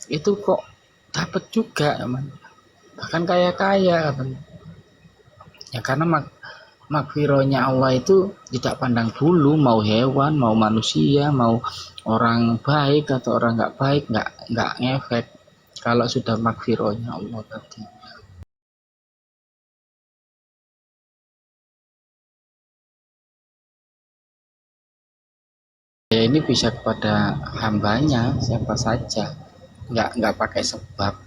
itu kok dapat juga, teman. Bahkan kaya-kaya, teman. Ya karena makfirohnya Allah itu tidak pandang bulu, mau hewan, mau manusia, mau orang baik atau orang nggak baik, nggak ngefek kalau sudah makfirohnya Allah tadi. Ya ini bisa kepada hambanya siapa saja, nggak pakai sebab.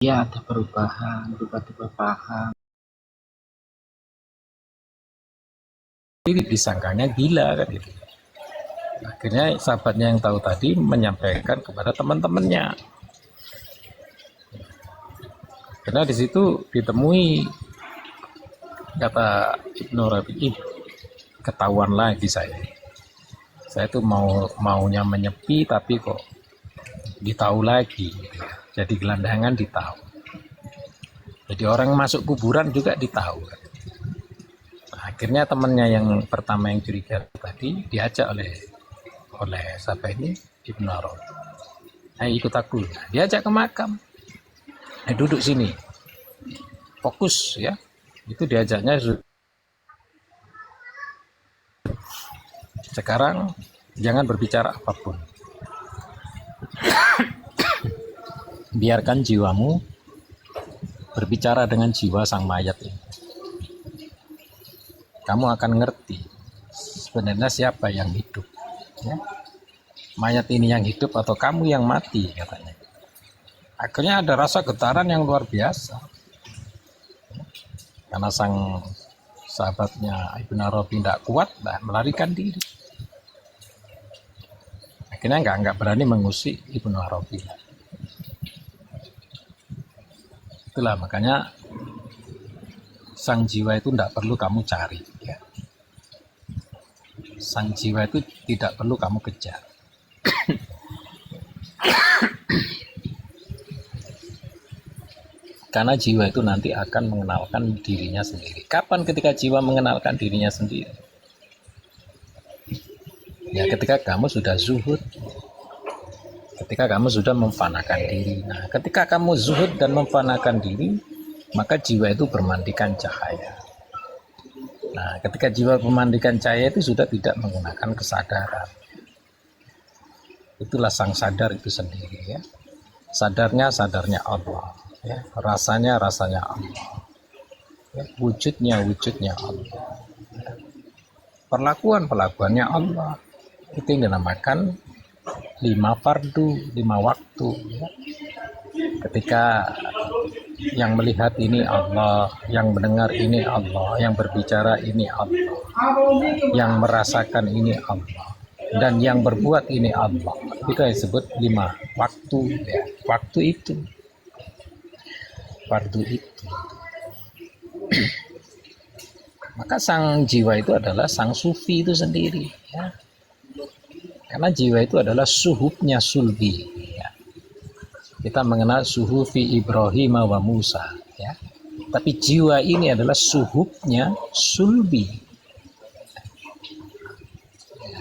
Ya ada perubahan, tiba-tiba paham. Ini disangkanya gila kan gitu. Akhirnya sahabatnya yang tahu tadi menyampaikan kepada teman-temannya. Karena di situ ditemui, kata Ibnu Rabi'i, ketahuan lagi saya. Saya tuh maunya menyepi tapi kok ditahu lagi. Gitu ya. Jadi gelandangan ditahu. Jadi orang masuk kuburan juga ditahu. Nah, akhirnya temannya yang pertama yang curiga tadi diajak oleh siapa ini, Ibnu Arabi. Ayo ikut aku. Nah, diajak ke makam. Duduk sini. Fokus ya. Itu diajaknya. Sekarang jangan berbicara apapun. Biarkan jiwamu berbicara dengan jiwa sang mayat ini. Kamu akan ngerti sebenarnya siapa yang hidup. Ya? Mayat ini yang hidup atau kamu yang mati, katanya. Akhirnya ada rasa getaran yang luar biasa. Karena sang sahabatnya Ibnu Arabi tidak kuat, melarikan diri. Akhirnya nggak berani mengusik Ibnu Arabi. Itulah makanya sang jiwa itu tidak perlu kamu cari. Ya. Sang jiwa itu tidak perlu kamu kejar. Karena jiwa itu nanti akan mengenalkan dirinya sendiri. Kapan ketika jiwa mengenalkan dirinya sendiri? Ya ketika kamu sudah zuhud, ketika kamu sudah memfanakan diri. Nah, ketika kamu zuhud dan memfanakan diri, maka jiwa itu bermandikan cahaya. Nah, ketika jiwa memandikan cahaya itu sudah tidak menggunakan kesadaran. Itulah sang sadar itu sendiri ya. Sadarnya Allah. Ya, rasanya Allah. Ya, wujudnya Allah. Ya. Perlakuannya Allah. Itu yang dinamakan 5 fardu, 5 waktu. Ya. Ketika yang melihat ini Allah, yang mendengar ini Allah, yang berbicara ini Allah, yang merasakan ini Allah, dan yang berbuat ini Allah. Itu yang disebut 5 waktu. Ya. Waktu itu, fardu itu. Maka sang jiwa itu adalah sang sufi itu sendiri. Ya. Karena jiwa itu adalah suhubnya sulbi. Ya. Kita mengenal suhufi Ibrahim wa Musa. Ya. Tapi jiwa ini adalah suhubnya sulbi. Ya.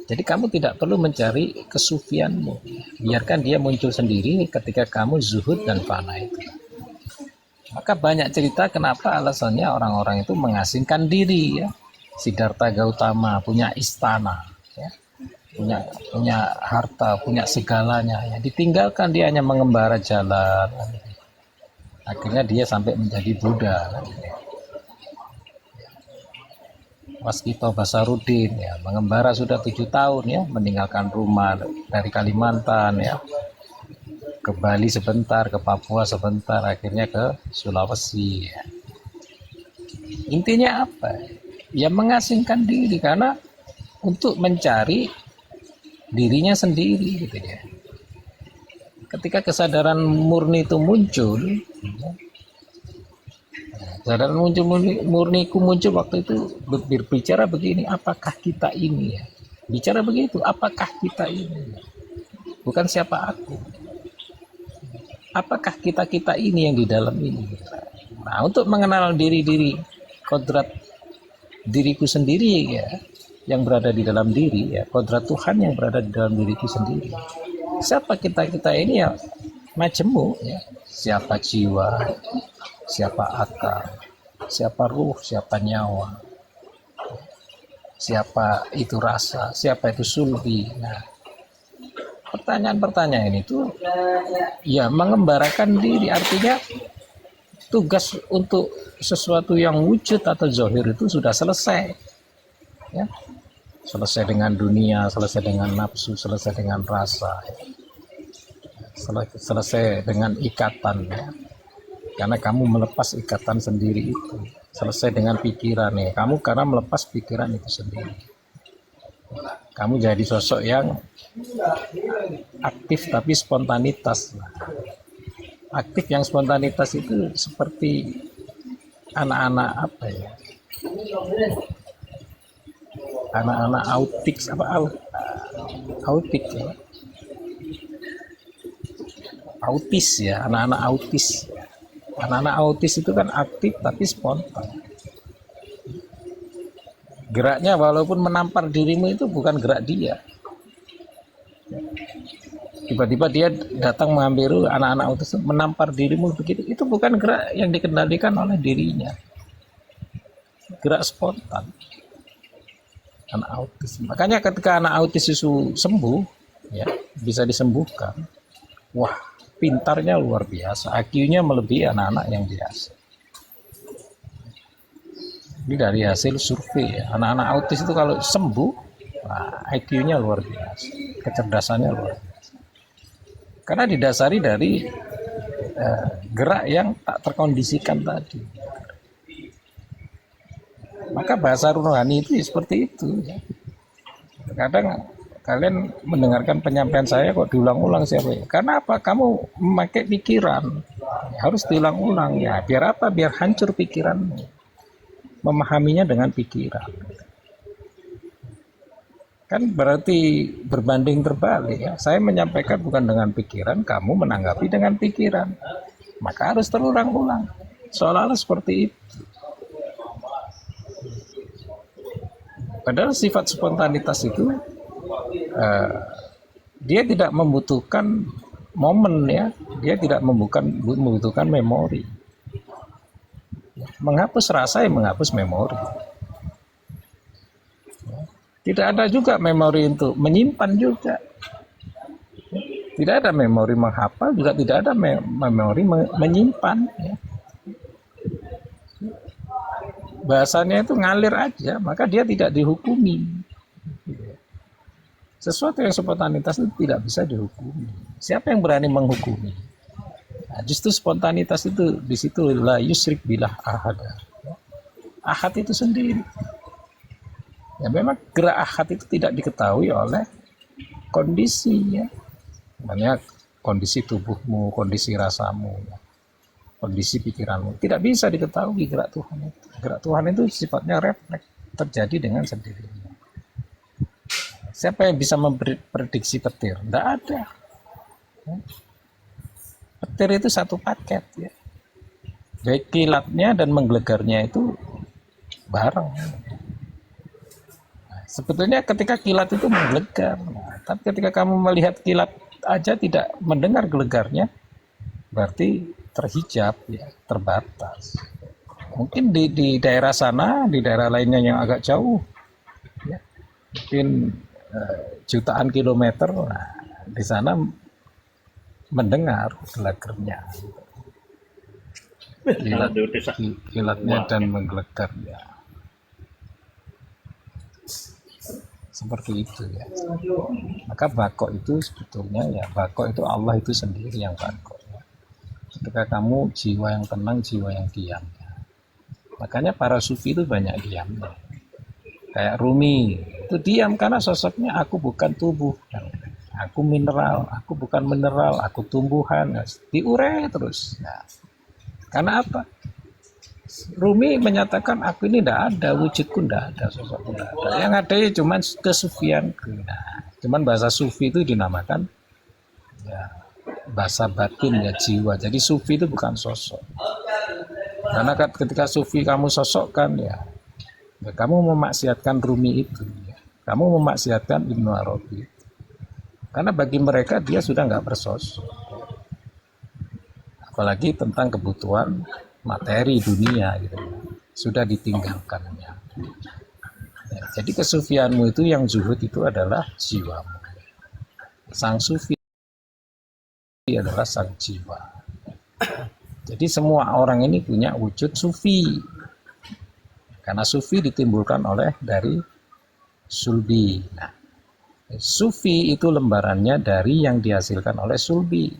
Jadi kamu tidak perlu mencari kesufianmu. Biarkan dia muncul sendiri ketika kamu zuhud dan fana itu. Maka banyak cerita kenapa alasannya orang-orang itu mengasingkan diri ya. Siddhartha Gautama punya istana ya. Punya harta, punya segalanya ya. Ditinggalkan dia hanya mengembara jalan. Akhirnya dia sampai menjadi Buddha. Waskito Basaruddin ya, mengembara sudah 7 tahun ya, meninggalkan rumah dari Kalimantan ya. Ke Bali sebentar, ke Papua sebentar, akhirnya ke Sulawesi. Ya. Intinya apa? Ya mengasingkan diri karena untuk mencari dirinya sendiri gitu ya. Ketika kesadaran murni itu muncul, kesadaran murniku muncul waktu itu berbicara begini, apakah kita ini ya? Bicara begitu, apakah kita ini? Bukan siapa aku. Apakah kita ini yang di dalam ini? Nah, untuk mengenal diri kodrat diriku sendiri ya, yang berada di dalam diri, ya kodrat Tuhan yang berada di dalam diri itu sendiri. Siapa kita ini ya majemuk, ya. Siapa jiwa, siapa akal, siapa ruh, siapa nyawa, siapa itu rasa, siapa itu sulbi. Nah, pertanyaan-pertanyaan itu ya mengembarakan diri, artinya tugas untuk sesuatu yang wujud atau zahir itu sudah selesai, ya. Selesai dengan dunia, selesai dengan nafsu, selesai dengan rasa, selesai dengan ikatan, ya. Karena kamu melepas ikatan sendiri itu. Selesai dengan pikiran, ya. Kamu karena melepas pikiran itu sendiri. Kamu jadi sosok yang aktif tapi spontanitas. Aktif yang spontanitas itu seperti anak-anak apa ya? Anak-anak autik autik ya. Autis ya, anak-anak autis. Anak-anak autis itu kan aktif tapi spontan. Geraknya walaupun menampar dirimu itu bukan gerak dia. Tiba-tiba dia datang mengambil anak-anak autis menampar dirimu begitu. Itu bukan gerak yang dikendalikan oleh dirinya. Gerak spontan. Anak autis. Makanya ketika anak autis itu sembuh, ya, bisa disembuhkan. Wah, pintarnya luar biasa. IQ-nya melebihi anak-anak yang biasa. Ini dari hasil survei, ya. Anak-anak autis itu kalau sembuh, nah, IQ-nya luar biasa, kecerdasannya luar biasa. Karena didasari dari gerak yang tak terkondisikan tadi. Maka bahasa rohani itu seperti itu, ya. Kadang kalian mendengarkan penyampaian saya kok diulang-ulang siapa ya? Karena apa? Kamu memakai pikiran, harus diulang-ulang, ya. Biar apa? Biar hancur pikiranmu. Memahaminya dengan pikiran. Kan berarti berbanding terbalik, ya. Saya menyampaikan bukan dengan pikiran, kamu menanggapi dengan pikiran. Maka harus terulang-ulang. Seolah-olah seperti itu. Padahal sifat spontanitas itu dia tidak membutuhkan momen, ya. Dia tidak membutuhkan memori. Menghapus rasa yang menghapus memori. Tidak ada juga memori untuk menyimpan juga. Tidak ada memori menghafal, juga tidak ada memori menyimpan, ya. Bahasanya itu ngalir aja, maka dia tidak dihukumi. Sesuatu yang spontanitas itu tidak bisa dihukumi. Siapa yang berani menghukumi? Nah, justru spontanitas itu di situ la yusrik bilah ahad. Ahad itu sendiri. Ya memang gerak ahad itu tidak diketahui oleh kondisi, ya. Namanya kondisi tubuhmu, kondisi rasamu, ya. Kondisi pikiranmu. Tidak bisa diketahui gerak Tuhan itu. Gerak Tuhan itu sifatnya refleks, terjadi dengan sendirinya. Siapa yang bisa memprediksi petir? Tidak ada. Petir itu satu paket, ya. Baik kilatnya dan menggelegarnya itu bareng. Nah, sebetulnya ketika kilat itu menggelegar, nah, tapi ketika kamu melihat kilat aja tidak mendengar gelegarnya, berarti terhijab, ya, terbatas. Mungkin di daerah sana, di daerah lainnya yang agak jauh, ya, mungkin jutaan kilometer, nah, di sana mendengar gelegarnya, kilatnya dan menggelegarnya, seperti itu, ya. Maka bako itu sebetulnya, ya, bako itu Allah itu sendiri yang bako. Ketika kamu jiwa yang tenang, jiwa yang diam, ya. Makanya para sufi itu banyak diamnya. Kayak Rumi itu diam karena sosoknya aku bukan tubuh, aku mineral, aku bukan mineral, aku tumbuhan, diurai terus. Nah, karena apa? Rumi menyatakan aku ini tidak ada, wujudku tidak ada, sosokku tidak ada. Yang ada ya cuman kesufianku. Nah, cuman bahasa sufi itu dinamakan, ya, bahasa batin, ya, jiwa. Jadi sufi itu bukan sosok. Karena ketika sufi kamu sosokkan, ya kamu memaksiatkan Rumi itu, ya. kamu memaksiatkan Ibnu Arabi. Karena bagi mereka dia sudah nggak bersos, apalagi tentang kebutuhan materi dunia gitu, sudah ditinggalkannya. Ya, jadi kesufianmu itu, yang zuhud itu adalah jiwamu. Sang sufi adalah sang jiwa. Jadi semua orang ini punya wujud sufi, karena sufi ditimbulkan dari sulbi. Nah, sufi itu lembarannya dari yang dihasilkan oleh sulbi.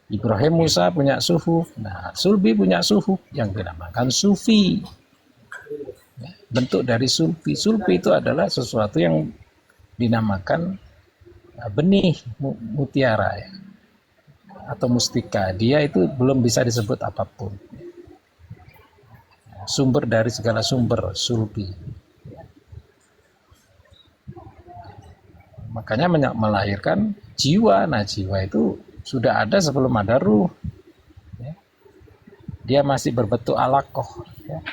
Ibrahim Musa punya suhuf, nah sulbi punya suhuf yang dinamakan sufi. Bentuk dari sulbi. Sulbi itu adalah sesuatu yang dinamakan benih mutiara ya, atau mustika. Dia itu belum bisa disebut apapun. Sumber dari segala sumber, sulbi. Makanya melahirkan jiwa. Nah, jiwa itu sudah ada sebelum ada ruh. Ya. Dia masih berbentuk alaqah. Ya.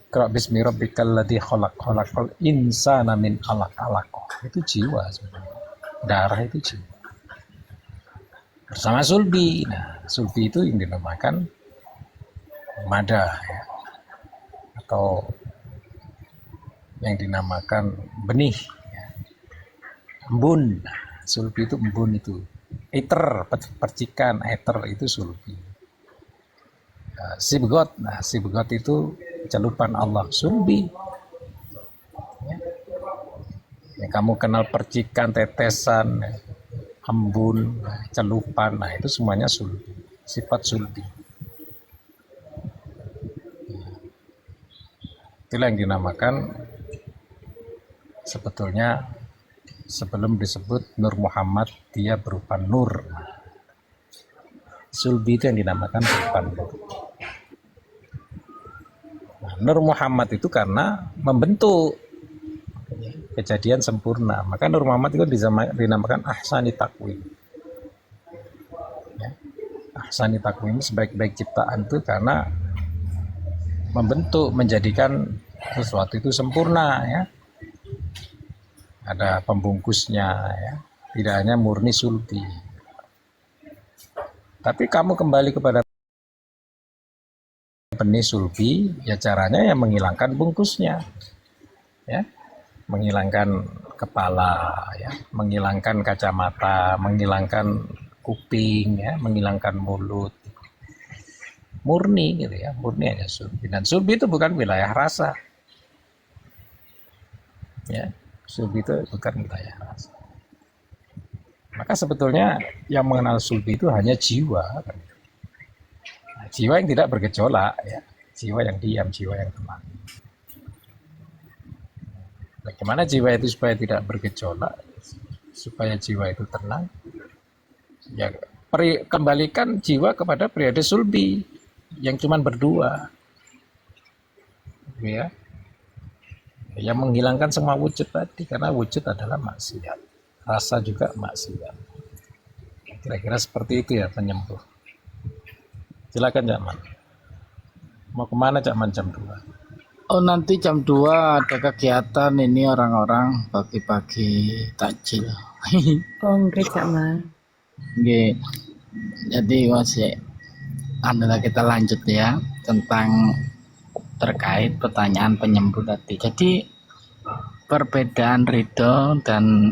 Iqra bismi rabbikal ladzi khalaqal insana min alaqah. Itu jiwa sebenarnya. Darah itu jiwa. Bersama sulbi. Nah, sulbi itu yang dinamakan mada ya. Atau yang dinamakan benih ya. Embun. Nah, sulbi itu embun itu. Eter, percikan eter itu sulbi. Sibgot. Nah, sibgot itu celupan Allah, sulbi. Ya, kamu kenal percikan, tetesan, embun, celupan, nah itu semuanya sulbi, sifat sulbi. Itulah yang dinamakan sebetulnya sebelum disebut Nur Muhammad, dia berupa nur. Sulbi itu yang dinamakan berupa nur. Nah, Nur Muhammad itu karena membentuk kejadian sempurna, maka Nur Muhammad itu dinamakan ahsani takwim. Ya. Ahsani takwim, sebaik-baik ciptaan itu karena membentuk, menjadikan sesuatu itu sempurna ya. Ada pembungkusnya ya, tidak hanya murni sulbi. Tapi kamu kembali kepada benih sulbi, ya caranya ya menghilangkan bungkusnya, ya, menghilangkan kepala, ya, menghilangkan kacamata, menghilangkan kuping, ya, menghilangkan mulut, murni gitu ya, murni hanya sulbi. Dan sulbi itu bukan wilayah rasa, ya. Sulbi itu bukan wilayah rasa. Maka sebetulnya yang mengenal sulbi itu hanya jiwa. Nah, jiwa yang tidak bergejolak, ya. Jiwa yang diam, jiwa yang tenang. Bagaimana jiwa itu supaya tidak bergejolak, supaya jiwa itu tenang? Ya, kembalikan jiwa kepada periode sulbi yang cuma berdua. Ya. Yang menghilangkan semua wujud tadi, karena wujud adalah maksiat, rasa juga maksiat. Kira-kira seperti itu ya penyembuh. Silakan Cak Man. Mau kemana Cak Man jam 2? Oh, nanti jam 2 ada kegiatan ini, orang-orang pagi-pagi takjil. Kongres Cak Man. Nggih. Jadi masih adalah kita lanjut ya tentang terkait pertanyaan penyembuh tadi. Jadi perbedaan ridho dan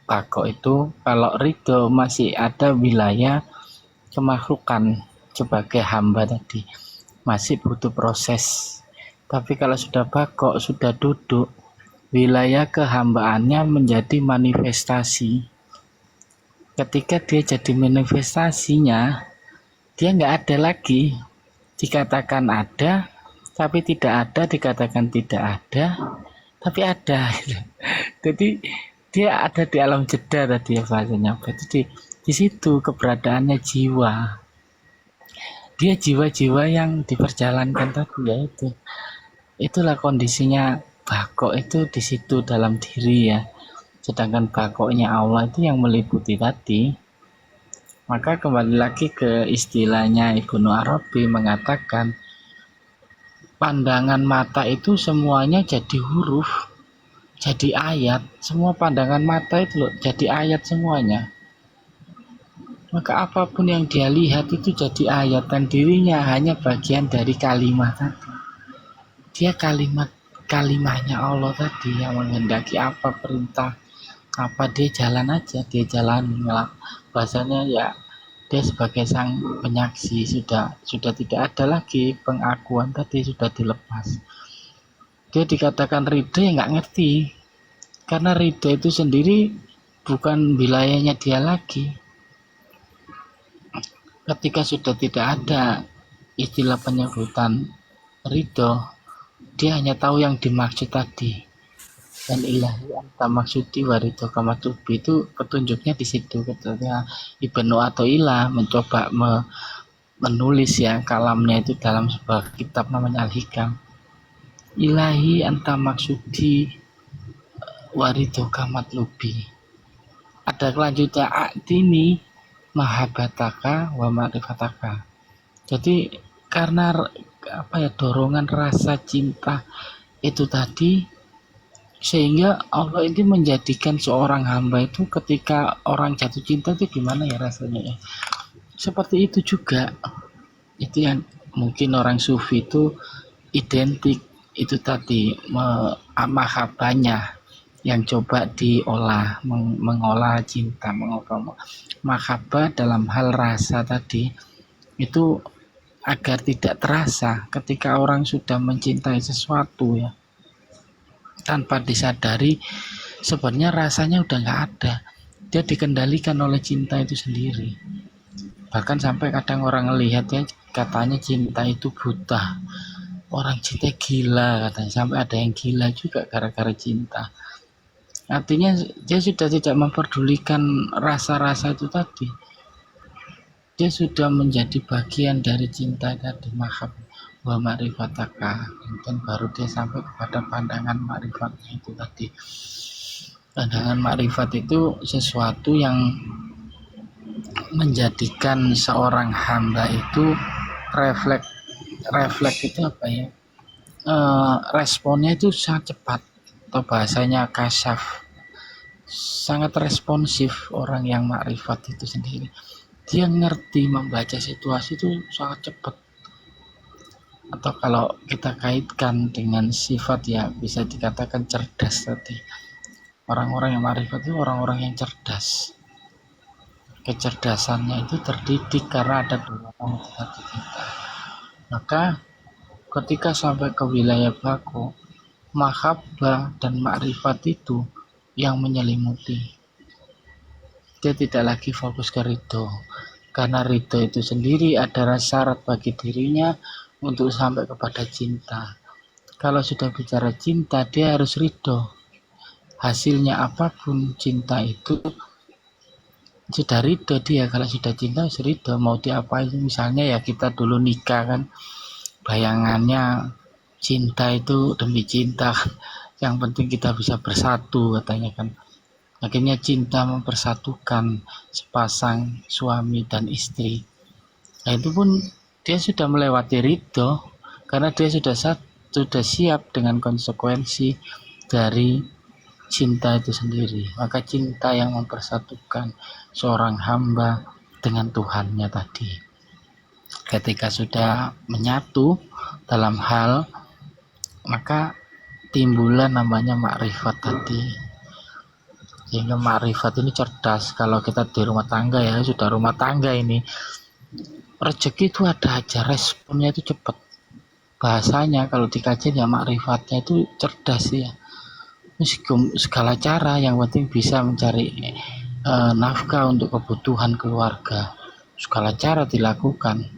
bako itu, kalau ridho masih ada wilayah kemakhlukan sebagai hamba tadi, masih butuh proses. Tapi kalau sudah bako, sudah duduk, wilayah kehambaannya menjadi manifestasi. Ketika dia jadi manifestasinya, dia nggak ada lagi. Dikatakan ada, tapi tidak ada, dikatakan tidak ada, tapi ada. Jadi dia ada di alam jeda tadi ya bahasanya. Jadi di situ keberadaannya jiwa. Dia jiwa-jiwa yang diperjalankan tadi ya itu. Itulah kondisinya bako itu di situ dalam diri ya. Sedangkan bakonya Allah itu yang meliputi tadi. Maka kembali lagi ke istilahnya Ibnu Arabi mengatakan pandangan mata itu semuanya jadi huruf, jadi ayat. Semua pandangan mata itu loh jadi ayat semuanya. Maka apapun yang dia lihat itu jadi ayat, dan dirinya hanya bagian dari kalimat tadi. Dia kalimahnya Allah tadi yang menghendaki apa perintah, apa dia jalan aja, dia jalan. Bahasanya ya dia sebagai sang penyaksi, sudah tidak ada lagi pengakuan tadi, sudah dilepas. Dia dikatakan ridho ya nggak ngerti, karena ridho itu sendiri bukan wilayahnya dia lagi. Ketika sudah tidak ada istilah penyebutan ridho, dia hanya tahu yang dimaksud tadi. Dan ilahi anta maksudi waridho kamatubi, itu petunjuknya di situ. Ketika Ibnu Athaillah mencoba menulis ya kalamnya itu dalam sebuah kitab namanya Al-Hikam. Ilahi anta maksudi waridho kamatlubi. Ada kelanjutan atini mahabbataka wa ma'rifataka. Jadi karena dorongan rasa cinta itu tadi, sehingga Allah ini menjadikan seorang hamba itu ketika orang jatuh cinta itu gimana ya rasanya ya. Seperti itu juga. Itu yang mungkin orang sufi itu identik itu tadi, mahabbahnya yang coba diolah, mengolah cinta, mahabbah dalam hal rasa tadi itu agar tidak terasa ketika orang sudah mencintai sesuatu ya, tanpa disadari sebenarnya rasanya udah nggak ada, dia dikendalikan oleh cinta itu sendiri. Bahkan sampai kadang orang melihat ya, katanya cinta itu buta, orang cinta gila katanya, sampai ada yang gila juga gara-gara cinta. Artinya dia sudah tidak memperdulikan rasa-rasa itu tadi. Dia sudah menjadi bagian dari cinta tadi, mahab wa ma'rifataka. Dan baru dia sampai kepada pandangan ma'rifatnya itu tadi. Pandangan ma'rifat itu sesuatu yang menjadikan seorang hamba itu refleks itu apa ya? Responnya itu sangat cepat, atau bahasanya kasyaf, sangat responsif. Orang yang makrifat itu sendiri, dia ngerti membaca situasi itu sangat cepat. Atau kalau kita kaitkan dengan sifat ya bisa dikatakan cerdas tadi. Orang-orang yang makrifat itu orang-orang yang cerdas. Kecerdasannya itu terdidik karena ada dorongan hati kita. Maka ketika sampai ke wilayah baku, mahabbah dan makrifat itu yang menyelimuti. Dia tidak lagi fokus ke ridho, karena ridho itu sendiri adalah syarat bagi dirinya untuk sampai kepada cinta. Kalau sudah bicara cinta, dia harus ridho. Hasilnya apapun cinta itu sudah ridho dia. Kalau sudah cinta harus ridho, mau diapain. Misalnya ya kita dulu nikah kan, bayangannya cinta itu demi cinta, yang penting kita bisa bersatu katanya kan. Akhirnya cinta mempersatukan sepasang suami dan istri. Nah itu pun dia sudah melewati ridho, karena dia sudah siap dengan konsekuensi dari cinta itu sendiri. Maka cinta yang mempersatukan seorang hamba dengan Tuhannya tadi. Ketika sudah menyatu dalam hal, maka timbullah namanya makrifat tadi. Sehingga makrifat ini cerdas. Kalau kita di rumah tangga ya, sudah rumah tangga ini, rezeki itu ada aja, responnya itu cepat. Bahasanya kalau dikaji ya makrifatnya itu cerdas ya. Segala cara yang penting bisa mencari nafkah untuk kebutuhan keluarga. Segala cara dilakukan.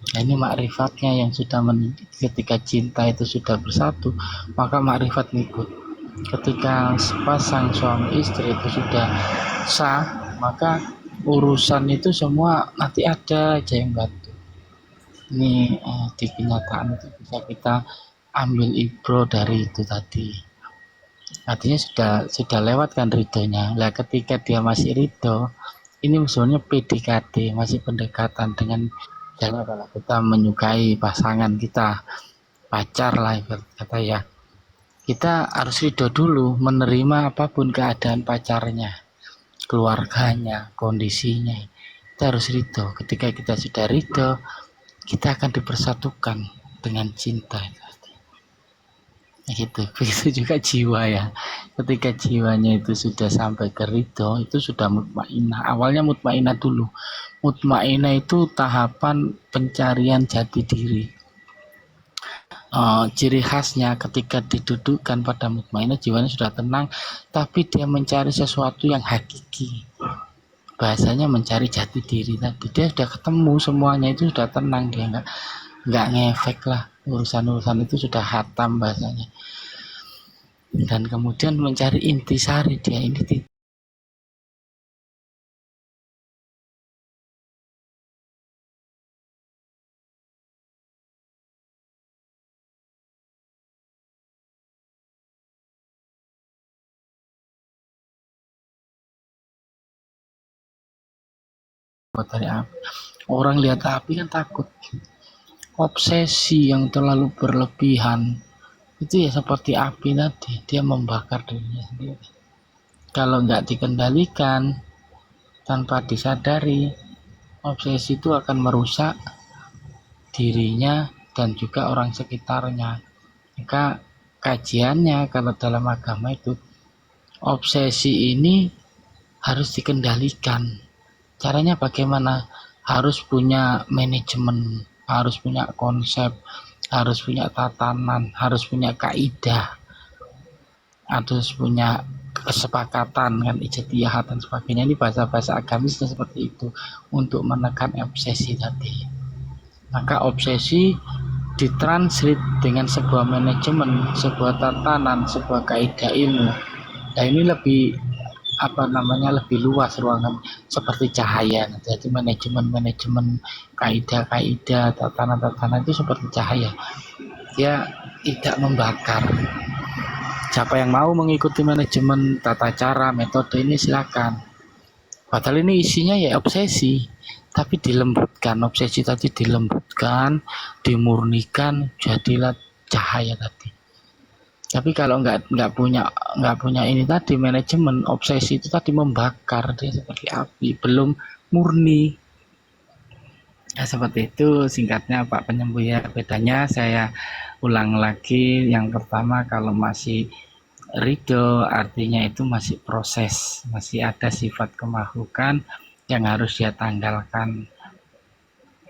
Nah ini makrifatnya yang sudah ketika cinta itu sudah bersatu, maka makrifat ngikut. Ketika sepasang suami istri itu sudah sah, maka urusan itu semua nanti ada aja yang bantu. Ini di kenyataan itu bisa kita ambil ibro dari itu tadi. Artinya sudah lewat kan ridhonya. Lah ketika dia masih ridho, ini sebenarnya PDKT, masih pendekatan dengan jalan kalau kita menyukai pasangan kita. pacar lah ibarat kata ya, kita harus ridho dulu menerima apapun keadaan pacarnya, keluarganya, kondisinya. Kita harus ridho. Ketika kita sudah ridho, kita akan dipersatukan dengan cinta. Gitu. Begitu juga jiwa ya. Ketika jiwanya itu sudah sampai ke ridho, itu sudah mutmainah. Awalnya mutmainah dulu. Mutmainah itu tahapan pencarian jati diri. Ciri khasnya ketika didudukkan pada mutmainah, jiwanya sudah tenang, tapi dia mencari sesuatu yang hakiki. Bahasanya mencari jati diri tadi. Dia sudah ketemu semuanya, itu sudah tenang, dia nggak ngefek lah, urusan-urusan itu sudah hatam bahasanya. Dan kemudian mencari intisari, dia ini dari api. Orang lihat api kan takut. Obsesi yang terlalu berlebihan itu ya seperti api tadi, dia membakar dirinya sendiri. Kalau nggak dikendalikan tanpa disadari, obsesi itu akan merusak dirinya dan juga orang sekitarnya. Maka kajiannya kalau dalam agama itu, obsesi ini harus dikendalikan. Caranya bagaimana? Harus punya manajemen, harus punya konsep, harus punya tatanan, harus punya kaidah, harus punya kesepakatan kan, ijtihad dan sebagainya. Ini bahasa-bahasa agamisnya seperti itu untuk menekan obsesi tadi. Maka obsesi ditranslate dengan sebuah manajemen, sebuah tatanan, sebuah kaidah ilmu. Nah ini lebih lebih luas ruangan, seperti cahaya. Jadi manajemen kaidah-kaidah, tatanan-tatanan itu seperti cahaya, dia tidak membakar. Siapa yang mau mengikuti manajemen, tata cara, metode ini silakan. Padahal ini isinya ya obsesi, tapi dilembutkan, obsesi tadi dilembutkan, dimurnikan, jadilah cahaya tadi. Tapi kalau nggak punya ini tadi, manajemen, obsesi itu tadi membakar, dia seperti api, belum murni. Nah, seperti itu singkatnya Pak Penyembuh ya. Bedanya saya ulang lagi, yang pertama kalau masih ridho artinya itu masih proses, masih ada sifat kemakhlukan yang harus dia tanggalkan.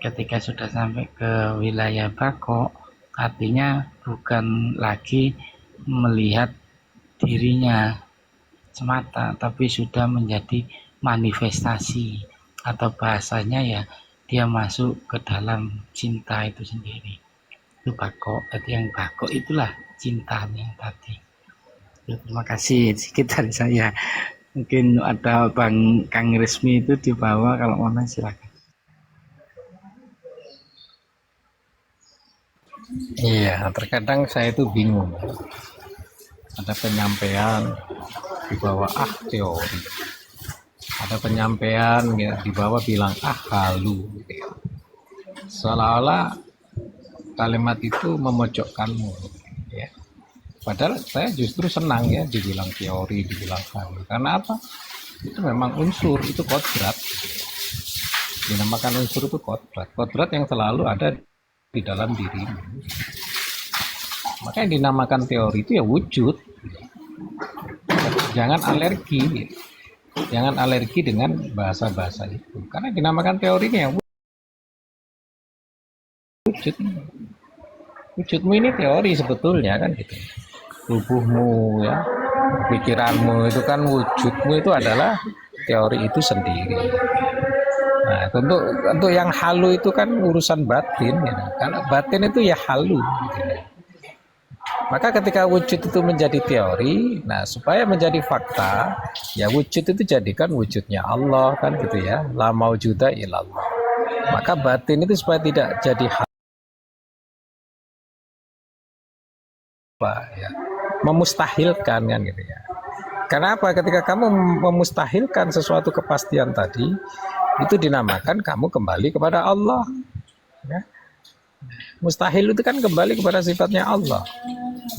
Ketika sudah sampai ke wilayah bako, artinya bukan lagi melihat dirinya semata, tapi sudah menjadi manifestasi, atau bahasanya ya dia masuk ke dalam cinta itu sendiri. Itu bako. Jadi yang bako itulah cintanya tadi. Ya, terima kasih sedikit dari saya. Mungkin ada Bang Kang Resmi itu di bawah, kalau mau silakan. Iya, terkadang saya itu bingung. Ada penyampaian di bawah teori, ada penyampaian ya, di bawah bilang halu, gitu ya. Seolah-olah kalimat itu memojokkanmu, ya. Padahal saya justru senang ya dibilang teori, dibilang halu. Karena apa? Itu memang unsur, itu kodrat. Dinamakan unsur itu kodrat yang selalu ada di dalam dirimu. Makanya dinamakan teori itu ya wujud. Jangan alergi, jangan alergi dengan bahasa-bahasa itu. Karena dinamakan teori ini ya wujud. Wujudmu ini teori sebetulnya kan gitu. Tubuhmu ya, pikiranmu itu kan wujudmu itu adalah teori itu sendiri. Nah, untuk yang halu itu kan urusan batin, ya. Karena batin itu ya halu. Gitu. Maka ketika wujud itu menjadi teori, nah supaya menjadi fakta, ya wujud itu jadikan wujudnya Allah kan gitu ya, la maujuda illallah. Maka batin itu supaya tidak jadi ya, memustahilkan kan gitu ya. Karena apa? Ketika kamu memustahilkan sesuatu kepastian tadi, itu dinamakan kamu kembali kepada Allah. Ya. Mustahil itu kan kembali kepada sifatnya Allah,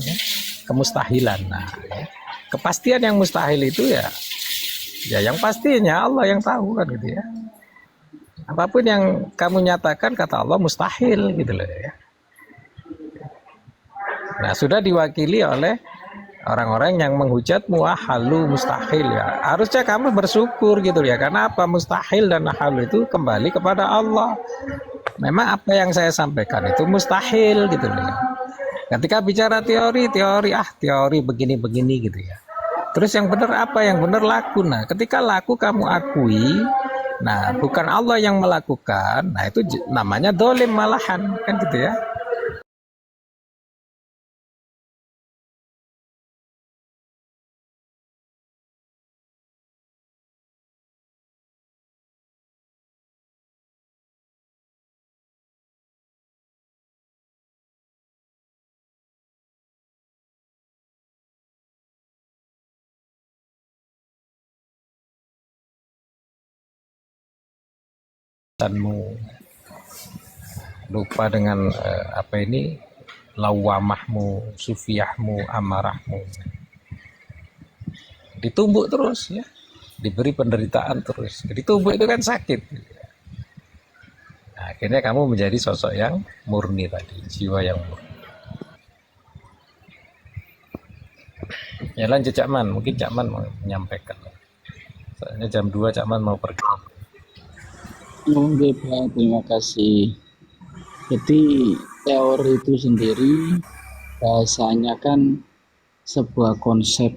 ya. Kemustahilan. Nah, ya. Kepastian yang mustahil itu ya yang pastinya Allah yang tahu kan gitu ya. Apapun yang kamu nyatakan kata Allah mustahil gitu loh ya. Nah, sudah diwakili oleh orang-orang yang menghujat muahalu mustahil ya. Harusnya kamu bersyukur gitu ya. Karena apa? Mustahil dan halu itu kembali kepada Allah. Memang apa yang saya sampaikan itu mustahil gitu loh ya. Ketika bicara teori begini-begini gitu ya. Terus yang benar apa? Yang benar laku. Nah, ketika laku kamu akui, nah bukan Allah yang melakukan, nah itu namanya dolim malahan kan gitu ya. Danmu lupa dengan lawamahmu, sufiyahmu, amarahmu. Ditumbuk terus ya, diberi penderitaan terus. Jadi tumbuk itu kan sakit. Nah, akhirnya kamu menjadi sosok yang murni tadi, jiwa yang murni. Ya lanjut Cak Man, mungkin Cak Man mau menyampaikan. Soalnya jam 2 Cak Man mau pergi. Oke Pak, terima kasih. Jadi teori itu sendiri bahasanya kan sebuah konsep.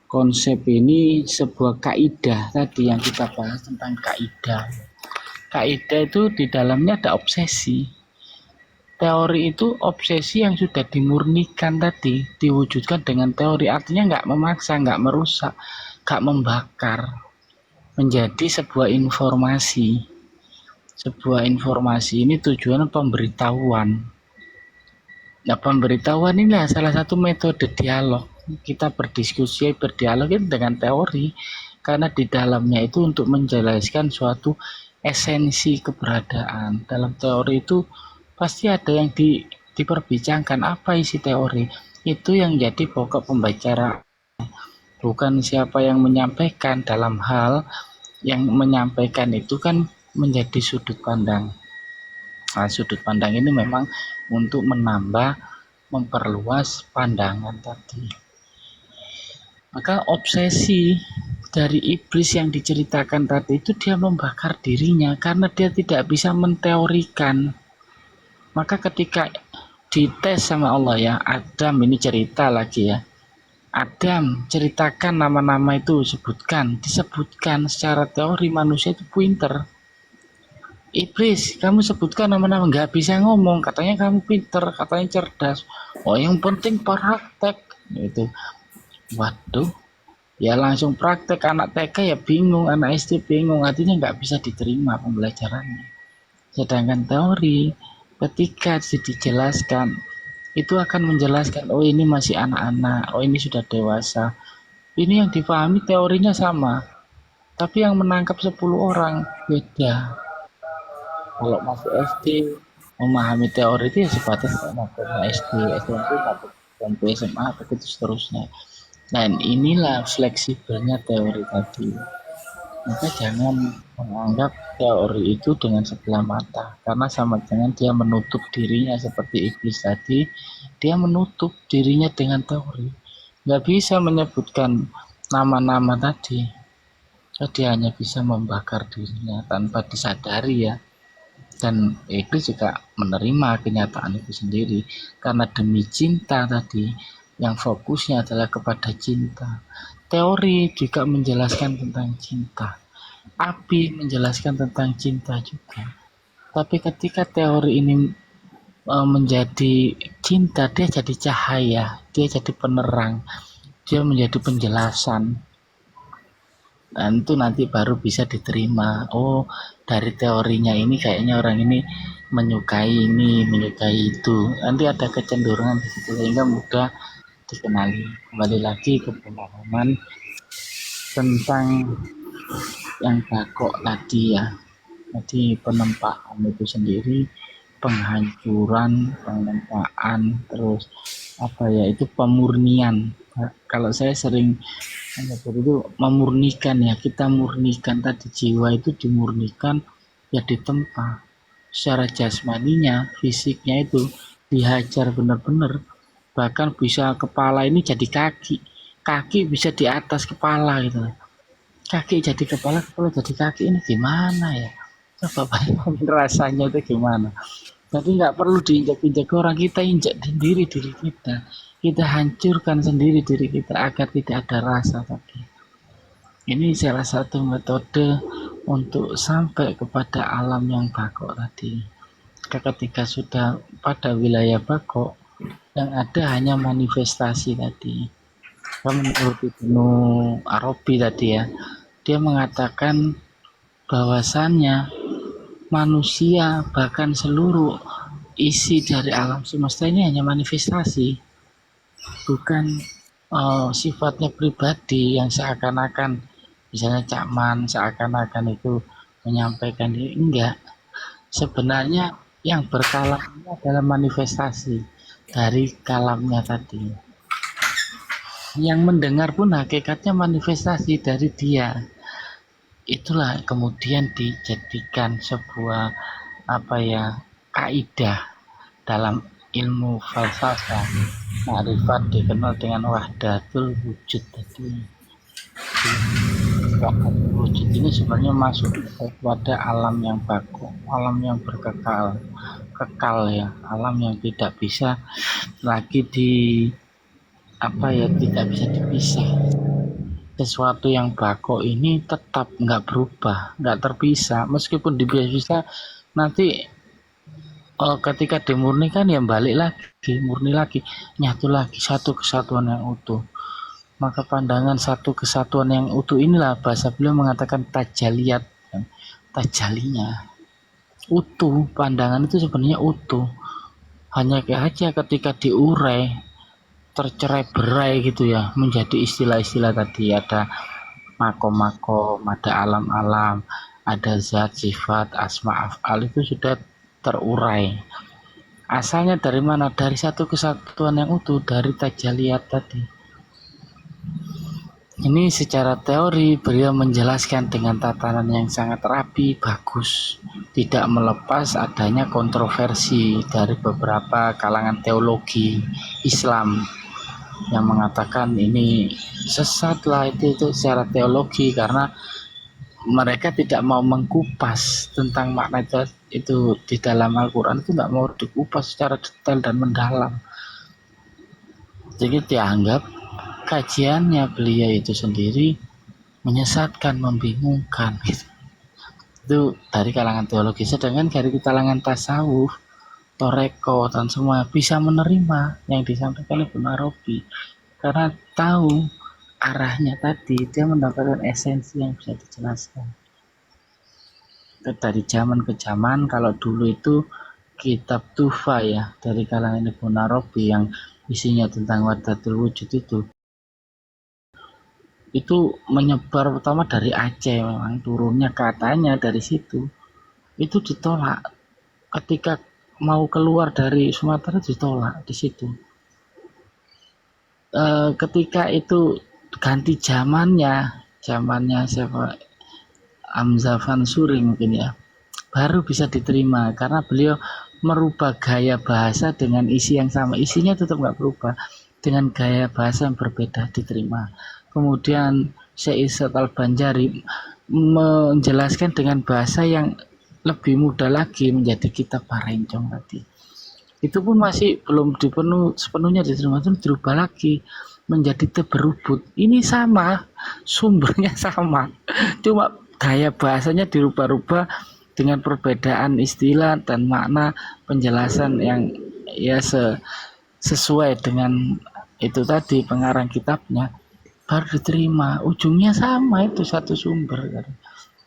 Konsep ini sebuah kaidah tadi yang kita bahas tentang kaidah. Kaidah itu di dalamnya ada obsesi. Teori itu obsesi yang sudah dimurnikan tadi, diwujudkan dengan teori. Artinya nggak memaksa, nggak merusak, nggak membakar. Menjadi sebuah informasi. Sebuah informasi ini tujuan pemberitahuan. Nah, pemberitahuan inilah salah satu metode dialog. Kita berdiskusi, berdialog itu dengan teori. Karena di dalamnya itu untuk menjelaskan suatu esensi keberadaan. Dalam teori itu pasti ada yang diperbincangkan. Apa isi teori? Itu yang jadi pokok pembicaraan. Bukan siapa yang menyampaikan, dalam hal yang menyampaikan itu kan menjadi sudut pandang. Nah, sudut pandang ini memang untuk menambah, memperluas pandangan tadi. Maka obsesi dari iblis yang diceritakan tadi itu dia membakar dirinya karena dia tidak bisa menteorikan. Maka ketika dites sama Allah ya, Adam ini cerita lagi ya. Adam, ceritakan nama-nama itu, disebutkan secara teori manusia itu pinter. Iblis, kamu sebutkan nama-nama, nggak bisa ngomong, katanya kamu pinter, katanya cerdas. Oh, yang penting praktek, itu. Waduh, ya langsung praktek. Anak TK ya bingung, anak SD bingung, artinya nggak bisa diterima pembelajarannya. Sedangkan teori, ketika dijelaskan, itu akan menjelaskan, oh ini masih anak-anak, oh ini sudah dewasa. Ini yang dipahami teorinya sama, tapi yang menangkap 10 orang beda. Kalau masih SD, memahami teori itu ya sebatas materi SD, SMP, sampai SMA, begitu seterusnya. Dan inilah fleksibelnya teori tadi. Maka jangan menganggap teori itu dengan sebelah mata, karena sama dengan dia menutup dirinya seperti iblis tadi. Dia menutup dirinya dengan teori, nggak bisa menyebutkan nama-nama tadi. Dia hanya bisa membakar dirinya tanpa disadari ya. Dan iblis juga menerima kenyataan itu sendiri, karena demi cinta tadi, yang fokusnya adalah kepada cinta. Teori juga menjelaskan tentang cinta. Api menjelaskan tentang cinta juga. Tapi ketika teori ini menjadi cinta, dia jadi cahaya, dia jadi penerang, dia menjadi penjelasan. Dan itu nanti baru bisa diterima. Oh, dari teorinya ini kayaknya orang ini menyukai ini, menyukai itu. Nanti ada kecenderungan di situ sehingga mudah dikenali. Kembali lagi ke pemahaman tentang yang bakok tadi ya. Jadi penempaan itu sendiri penghancuran, pengenaan, terus apa ya, itu pemurnian. Kalau saya sering menyebut itu memurnikan ya, kita murnikan tadi, jiwa itu dimurnikan ya, ditempa secara jasmaninya, fisiknya itu dihajar benar-benar, bahkan bisa kepala ini jadi kaki, kaki bisa di atas kepala gitu, kaki jadi kepala, kepala jadi kaki. Ini gimana ya, coba bayangin rasanya itu gimana. Jadi nggak perlu diinjak-injak orang, kita injak sendiri diri kita hancurkan sendiri diri kita agar tidak ada rasa tadi. Ini salah satu metode untuk sampai kepada alam yang bako tadi. Ketika sudah pada wilayah bako, yang ada hanya manifestasi tadi. Menurut Ibnu Arabi tadi ya, dia mengatakan bahwasannya manusia bahkan seluruh isi dari alam semesta ini hanya manifestasi, bukan sifatnya pribadi yang seakan-akan misalnya Cakman seakan-akan itu menyampaikan diri. Enggak, sebenarnya yang berkalam ini adalah manifestasi dari kalamnya tadi. Yang mendengar pun hakikatnya manifestasi dari dia. Itulah kemudian dijadikan sebuah kaidah dalam ilmu falsafah. Ma'rifat dikenal dengan wahdatul wujud tadi. Wahdatul wujud ini sebenarnya masuk kepada alam yang baku, alam yang kekal ya, alam yang tidak bisa lagi tidak bisa dipisah. Sesuatu yang bako ini tetap nggak berubah, nggak terpisah, meskipun dipisah nanti ketika dimurnikan ya balik lagi, murni lagi, nyatu lagi, satu kesatuan yang utuh. Maka pandangan satu kesatuan yang utuh inilah bahasa beliau mengatakan tajaliyat, tajalinya utuh. Pandangan itu sebenarnya utuh, hanya aja ketika diurai tercerai-berai gitu ya, menjadi istilah-istilah tadi. Ada makom-makom, ada alam-alam, ada zat, sifat, asma, af'al, itu sudah terurai. Asalnya dari mana? Dari satu kesatuan yang utuh, dari tajaliyat tadi. Ini secara teori beliau menjelaskan dengan tatanan yang sangat rapi, bagus, tidak melepas adanya kontroversi dari beberapa kalangan teologi Islam yang mengatakan ini sesat lah, itu secara teologi, karena mereka tidak mau mengkupas tentang makna itu di dalam Al-Quran, itu tidak mau dikupas secara detail dan mendalam. Jadi dianggap kajiannya beliau itu sendiri menyesatkan, membingungkan gitu. Itu dari kalangan teologi. Sedangkan dari kalangan tasawuf, toreko dan semua bisa menerima yang disampaikan Ibnu Arabi, karena tahu arahnya tadi, dia mendapatkan esensi yang bisa dijelaskan. Dari zaman ke zaman, kalau dulu itu kitab Tufa ya, dari kalangan Ibnu Arabi yang isinya tentang wahdatul wujud itu menyebar pertama dari Aceh, memang turunnya katanya dari situ. Itu ditolak ketika mau keluar dari Sumatera, ditolak di situ. Ketika itu ganti zamannya siapa, Hamzah Fansuri mungkin ya, baru bisa diterima karena beliau merubah gaya bahasa dengan isi yang sama, isinya tetap nggak berubah, dengan gaya bahasa yang berbeda diterima. Kemudian Syekh Ishaq Al-Banjari menjelaskan dengan bahasa yang lebih mudah lagi, menjadi kitab Parencong tadi. Itu pun masih belum sepenuhnya diterima, itu dirubah lagi menjadi Teberubut. Ini sama, sumbernya sama, cuma gaya bahasanya dirubah-rubah dengan perbedaan istilah dan makna penjelasan yang ya sesuai dengan itu tadi pengarang kitabnya, baru diterima. Ujungnya sama, itu satu sumber kan.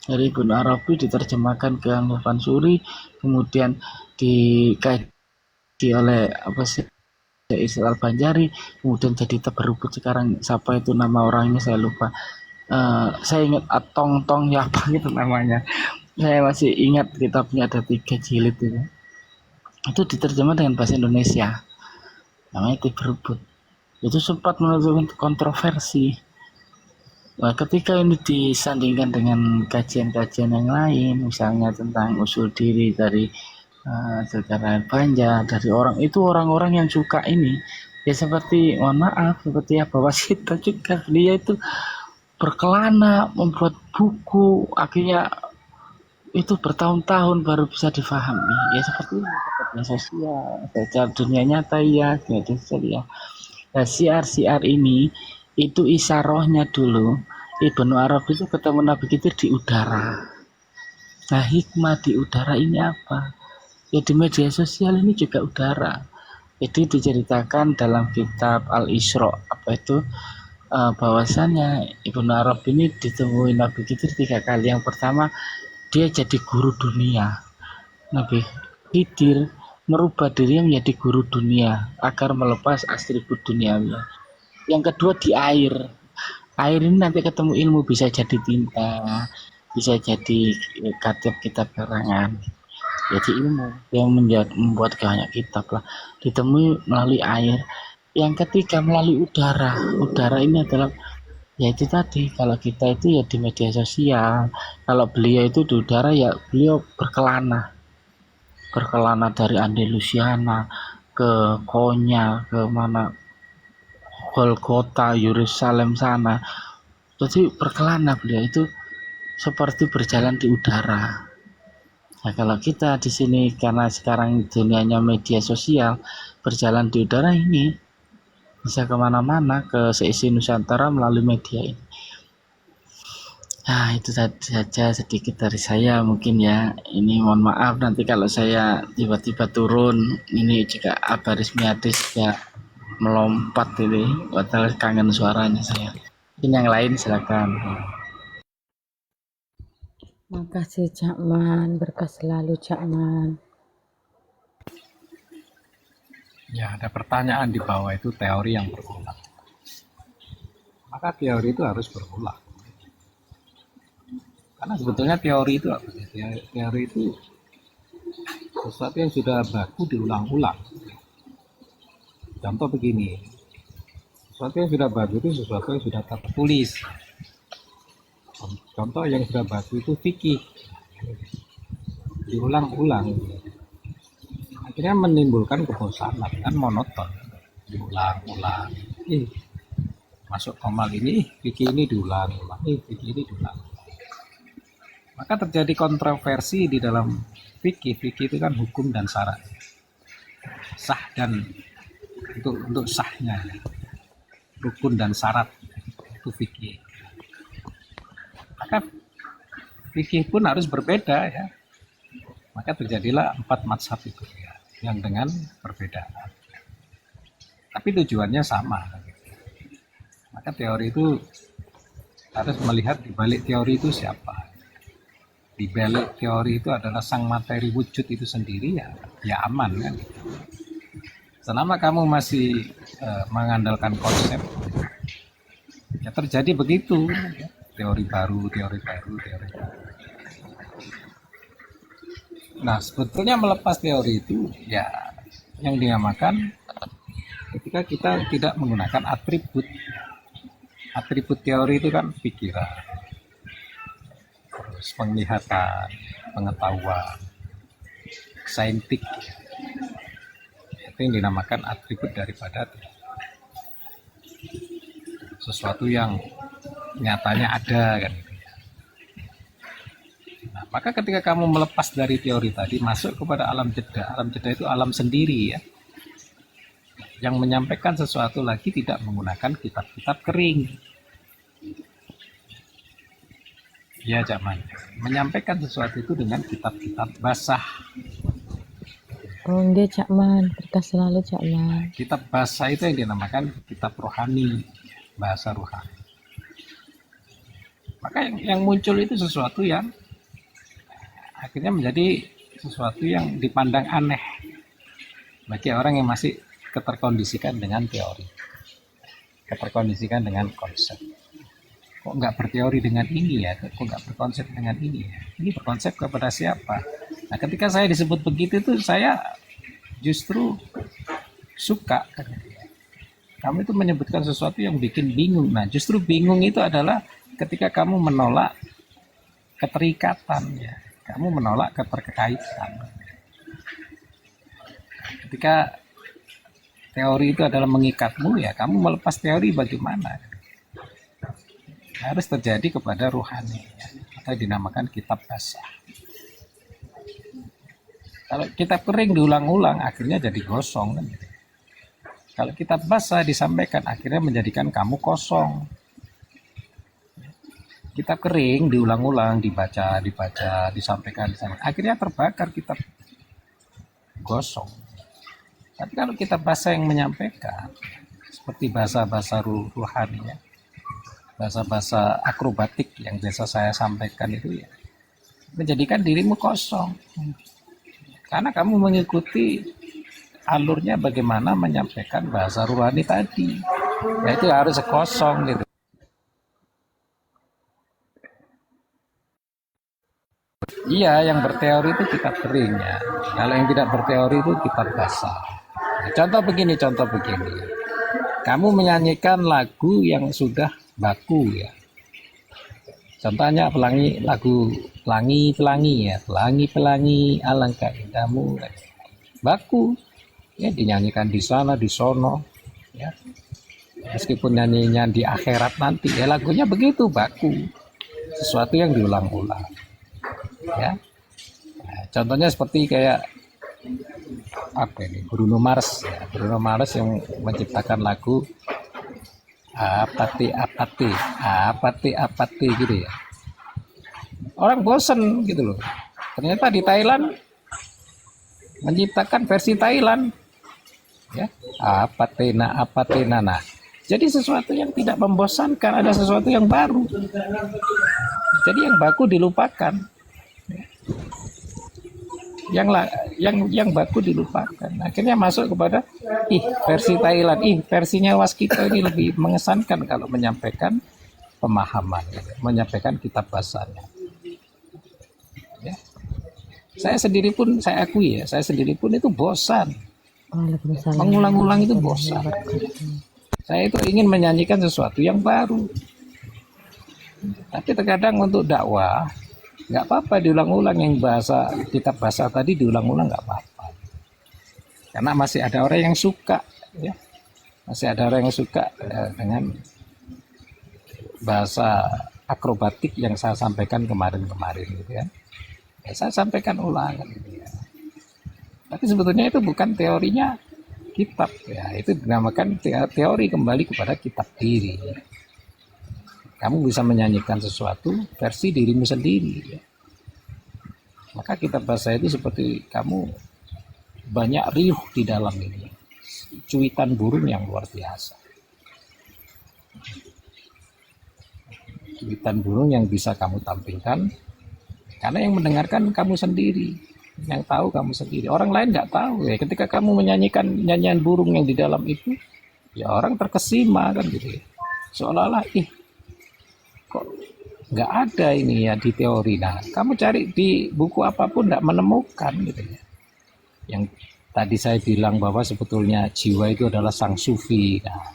Dari Ibnu Arabi diterjemahkan ke Hamzah Fansuri, kemudian dikaji oleh Syekh Ishaq Al-Banjari, kemudian jadi Teberubut. Sekarang siapa itu nama orangnya saya lupa. Saya ingat Tong ya apa gitu namanya. Saya masih ingat kitabnya ada 3 jilid itu. itu diterjemah dengan bahasa Indonesia, namanya Ti Berebut. Itu sempat menimbulkan kontroversi. Nah, ketika ini disandingkan dengan kajian-kajian yang lain, misalnya tentang usul diri dari Zulkarnain Banjar, dari orang-orang yang suka ini, ya seperti mohon maaf seperti Abu Wasidot juga, dia itu berkelana membuat buku, akhirnya itu bertahun-tahun baru bisa difahami. Ya seperti ini, media sosial, secara dunia nyata ya, media sosial ya. Nah, siar-siar ini itu isarohnya dulu. Ibnu Arabi itu ketemu Nabi Khidir di udara. Nah, hikmah di udara ini apa? Ya di media sosial ini juga udara. Jadi diceritakan dalam kitab Al-Isra apa itu bahwasannya Ibnu Arabi ini ditemui Nabi Khidir 3 kali. Yang pertama dia jadi guru dunia. Nabi Khidir merubah dirinya menjadi guru dunia agar melepas atribut duniawi. Yang kedua di air. Air ini nanti ketemu ilmu, bisa jadi tinta, bisa jadi kitab karangan. Jadi ilmu yang membuat banyak kitab lah ditemui melalui air. Yang ketiga melalui udara. Udara ini adalah ya itu tadi, kalau kita itu ya di media sosial, kalau beliau itu di udara ya beliau berkelana dari Andalusiana ke Konya, ke mana Golgota, Yerusalem sana. Jadi berkelana beliau itu seperti berjalan di udara. Nah, kalau kita di sini karena sekarang dunianya media sosial, berjalan di udara ini bisa kemana-mana ke seisi Nusantara melalui media ini. Nah, itu saja sedikit dari saya mungkin ya. Ini mohon maaf nanti kalau saya tiba-tiba turun, ini juga Abaris Miadis ya melompat ini, padahal kangen suaranya saya. Ini yang lain silakan. Makasih Cak Man, berkah selalu Cak Man. Ya, ada pertanyaan di bawah itu teori yang berulang. Maka teori itu harus berulang. Karena sebetulnya teori itu apa sih? Teori itu sesuatu yang sudah baku diulang-ulang. Contoh begini, sesuatu yang sudah baku itu sesuatu yang sudah tertulis. Contoh yang sudah baku itu fikih, diulang-ulang. Akhirnya menimbulkan kebosanan, kan monoton, diulang-ulang. Masuk komal ini, fikih ini diulang-ulang, fikih ini diulang. Maka terjadi kontroversi di dalam fikih. Fikih itu kan hukum dan syarat, sah dan untuk sahnya, rukun dan syarat itu fikih. Maka fikih pun harus berbeda ya. Maka terjadilah 4 mazhab itu ya, yang dengan perbedaan. Tapi tujuannya sama. Maka teori itu harus melihat di balik teori itu siapa. Di balik teori itu adalah sang materi wujud itu sendiri ya aman kan. Selama kamu masih mengandalkan konsep, ya terjadi begitu. Ya. Teori baru. Nah, sebetulnya melepas teori itu ya yang dinamakan ketika kita tidak menggunakan atribut. Atribut teori itu kan pikiran, terus penglihatan, pengetahuan, saintik. Itu yang dinamakan atribut daripada sesuatu yang nyatanya ada kan. Nah, maka ketika kamu melepas dari teori tadi, masuk kepada alam jeda. Alam jeda itu alam sendiri ya, yang menyampaikan sesuatu lagi tidak menggunakan kitab-kitab kering. Ya zaman, menyampaikan sesuatu itu dengan kitab-kitab basah. Oh dia Cak Man, berkah selalu Cak Man. Kitab basah itu yang dinamakan kitab rohani, bahasa rohani. Maka yang muncul itu sesuatu yang akhirnya menjadi sesuatu yang dipandang aneh bagi orang yang masih keterkondisikan dengan teori, keterkondisikan dengan konsep. Kok nggak berteori dengan ini ya? Kok nggak berkonsep dengan ini ya? Ini berkonsep kepada siapa? Nah, ketika saya disebut begitu itu saya justru suka. Kamu itu menyebutkan sesuatu yang bikin bingung. Nah, justru bingung itu adalah ketika kamu menolak keterikatan, ya. Kamu menolak keterkaitan. Ketika teori itu adalah mengikatmu, ya kamu melepas teori bagaimana? Harus terjadi kepada ruhani, ya, atau dinamakan kitab basah. Kalau kitab kering diulang-ulang, akhirnya jadi gosong. Kan? Kalau kitab basah disampaikan, akhirnya menjadikan kamu kosong. Kitab kering diulang-ulang, dibaca, disampaikan, akhirnya terbakar kitab gosong. Tapi kalau kitab basah yang menyampaikan, seperti bahasa-bahasa ruhani, ya, bahasa-bahasa akrobatik yang biasa saya sampaikan itu, ya, menjadikan dirimu kosong. Karena kamu mengikuti alurnya bagaimana menyampaikan bahasa ruhani tadi. Nah, itu harus kosong gitu. Iya, yang berteori itu kitab keringnya. Kalau yang tidak berteori itu kitab basah. Nah, contoh begini. Kamu menyanyikan lagu yang sudah baku, ya. Contohnya lagu pelangi ya, pelangi alangkah indahmu, baku, ya, dinyanyikan di sana di sono, ya. Meskipun nyanyinya di akhirat nanti, ya lagunya begitu baku, sesuatu yang diulang-ulang, ya. Nah, contohnya seperti kayak apa ini, Bruno Mars, ya. Bruno Mars yang menciptakan lagu apati gitu ya. Orang bosen gitu loh. Ternyata di Thailand menciptakan versi Thailand, ya, apati nah. Jadi sesuatu yang tidak membosankan, ada sesuatu yang baru. Jadi yang baku dilupakan, yang baku dilupakan. Akhirnya masuk kepada versi Thailand, versinya Waskita ini lebih mengesankan kalau menyampaikan pemahaman, menyampaikan kitab basahnya. Ya. Saya sendiri pun itu bosan. Mengulang-ulang itu bosan. Saya itu ingin menyanyikan sesuatu yang baru. Tapi terkadang untuk dakwah nggak apa-apa diulang-ulang, yang bahasa kitab basah tadi diulang-ulang nggak apa-apa, karena masih ada orang yang suka, ya, masih ada orang yang suka dengan bahasa akrobatik yang saya sampaikan kemarin gitu, ya. Saya sampaikan ulangan, gitu, ya. Tapi sebetulnya itu bukan teorinya kitab, ya, itu dinamakan teori kembali kepada kitab diri, ya. Kamu bisa menyanyikan sesuatu versi dirimu sendiri, ya. Maka kitab basah itu seperti kamu banyak riuh di dalam ini, cuitan burung yang luar biasa, cuitan burung yang bisa kamu tampilkan, karena yang mendengarkan kamu sendiri, yang tahu kamu sendiri, orang lain nggak tahu, ya. Ketika kamu menyanyikan nyanyian burung yang di dalam itu, ya orang terkesima kan gitu, ya. Seolah-olah kok nggak ada ini ya di teori. Nah, kamu cari di buku apapun nggak menemukan gitu, ya. Yang tadi saya bilang bahwa sebetulnya jiwa itu adalah sang sufi. Nah,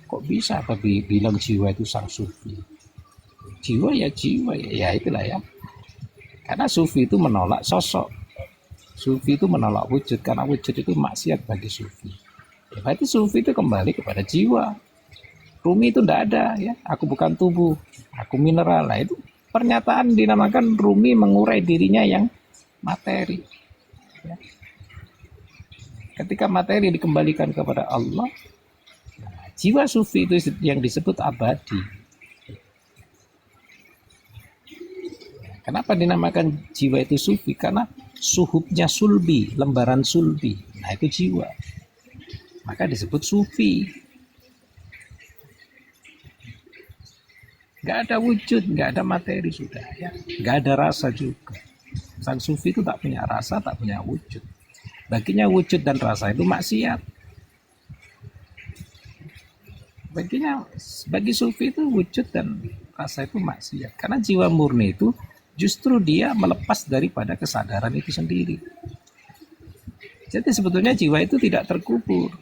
kok bisa tapi bilang jiwa itu sang sufi? Jiwa ya itulah, ya. Karena sufi itu menolak sosok, sufi itu menolak wujud, karena wujud itu maksiat bagi sufi. Ya, berarti sufi itu kembali kepada jiwa. Rumi itu tidak ada, ya. Aku bukan tubuh, aku mineral. Nah, itu pernyataan dinamakan Rumi mengurai dirinya yang materi, ya. Ketika materi dikembalikan kepada Allah, nah, jiwa sufi itu yang disebut abadi. Kenapa dinamakan jiwa itu sufi? Karena suhubnya sulbi, lembaran sulbi. Nah, itu jiwa. Maka disebut sufi. Nggak ada wujud, nggak ada materi sudah, ya. Nggak ada rasa juga. Sang sufi itu tak punya rasa, tak punya wujud. Baginya wujud dan rasa itu maksiat. Bagi sufi itu wujud dan rasa itu maksiat. Karena jiwa murni itu justru dia melepas daripada kesadaran itu sendiri. Jadi sebetulnya jiwa itu tidak terkubur.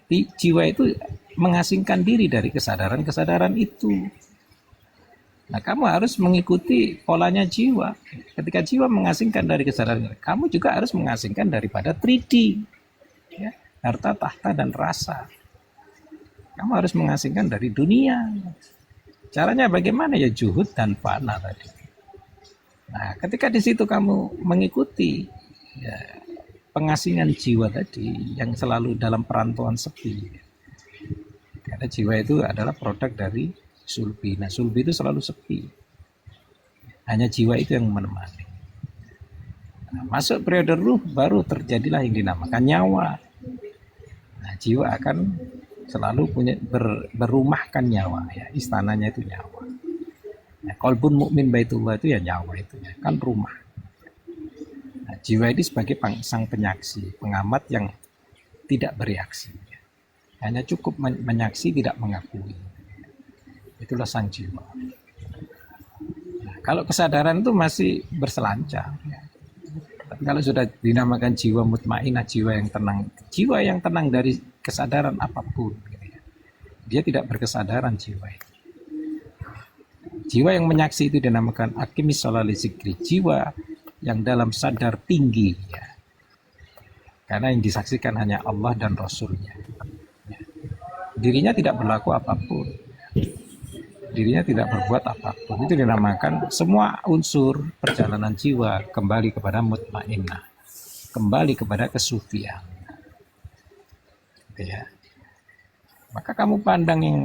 Jiwa itu mengasingkan diri dari kesadaran-kesadaran itu. Nah, kamu harus mengikuti polanya jiwa. Ketika jiwa mengasingkan dari kesadaran, kamu juga harus mengasingkan daripada 3D, ya, harta, tahta, dan rasa. Kamu harus mengasingkan dari dunia. Caranya bagaimana? Ya juhud dan fana tadi. Nah, ketika di situ kamu mengikuti ya, pengasingan jiwa tadi yang selalu dalam perantauan sepi. Karena jiwa itu adalah produk dari sulbi. Nah, sulbi itu selalu sepi. Hanya jiwa itu yang menemani. Nah, masuk periode ruh baru terjadilah yang dinamakan nyawa. Nah, jiwa akan selalu punya berumahkan nyawa, ya, istananya itu nyawa. Nah, qalbun mukmin baitullah itu ya nyawa itu ya, kan rumah. Nah, jiwa ini sebagai sang penyaksi, pengamat yang tidak bereaksi. Hanya cukup menyaksi, tidak mengakui. Itulah sang jiwa. Nah, kalau kesadaran itu masih berselancar. Ya. Tapi kalau sudah dinamakan jiwa mutmainah, jiwa yang tenang dari kesadaran apapun. Gitu ya. Dia tidak berkesadaran jiwa itu. Jiwa yang menyaksi itu dinamakan akimis sholali zikri, jiwa yang dalam sadar tinggi. Ya. Karena yang disaksikan hanya Allah dan Rasulnya. Ya. Dirinya tidak berlaku apapun. Dirinya tidak berbuat apapun. Itu dinamakan semua unsur perjalanan jiwa kembali kepada mutmainnah, kembali kepada kesufian. Ya. Maka kamu pandang yang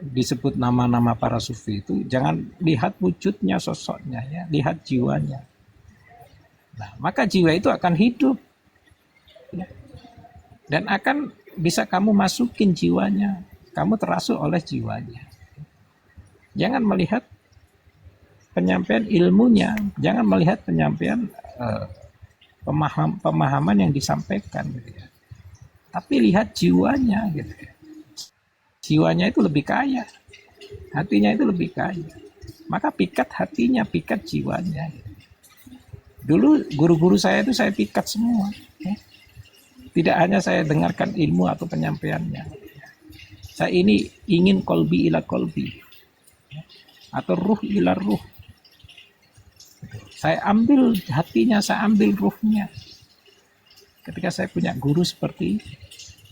disebut nama-nama para sufi itu jangan lihat wujudnya, sosoknya, ya, lihat jiwanya. Nah, maka jiwa itu akan hidup, ya. Dan akan bisa kamu masukin jiwanya, kamu terasuk oleh jiwanya. Jangan melihat penyampaian ilmunya, jangan melihat penyampaian pemahaman yang disampaikan, gitu ya. Tapi lihat jiwanya, gitu ya. Jiwanya itu lebih kaya, hatinya itu lebih kaya. Maka pikat hatinya, pikat jiwanya. Dulu guru-guru saya itu saya pikat semua. Ya. Tidak hanya saya dengarkan ilmu atau penyampaiannya. Saya ini ingin kolbi ila kolbi. Ya. Atau ruh ila ruh. Saya ambil hatinya, saya ambil ruhnya. Ketika saya punya guru seperti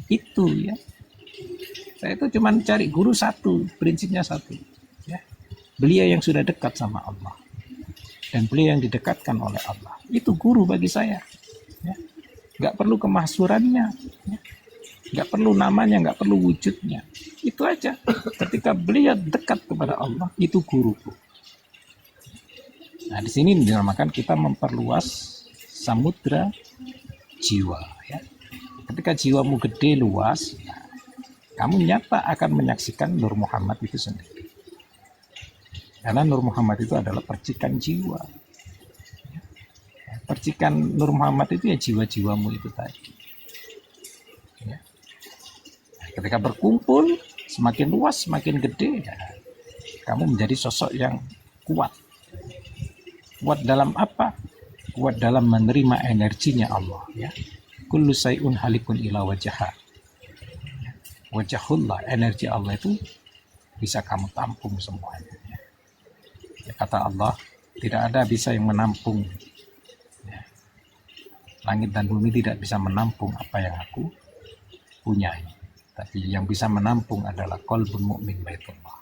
itu, ya. Saya itu cuma cari guru satu, prinsipnya satu. Ya. Beliau yang sudah dekat sama Allah. Dan beliau yang didekatkan oleh Allah. Itu guru bagi saya. Ya. Gak perlu kemahsurannya. Ya. Gak perlu namanya, gak perlu wujudnya. Itu aja. Ketika beliau dekat kepada Allah, itu guruku. Nah, di sini dinamakan kita memperluas samudra jiwa. Ya. Ketika jiwamu gede, luas, ya, kamu nyata akan menyaksikan Nur Muhammad itu sendiri. Karena Nur Muhammad itu adalah percikan jiwa. Percikan Nur Muhammad itu ya jiwa-jiwamu itu tadi. Ya. Ketika berkumpul, semakin luas, semakin gede, ya, kamu menjadi sosok yang kuat. Kuat dalam apa? Kuat dalam menerima energinya Allah. Ya. Kullu say'un halikun ila wajahah. Wajahullah, energi Allah itu bisa kamu tampung semuanya. Ya, kata Allah, tidak ada bisa yang menampung. Ya. Langit dan bumi tidak bisa menampung apa yang aku punyai. Tapi yang bisa menampung adalah qalbun mu'min baitullah.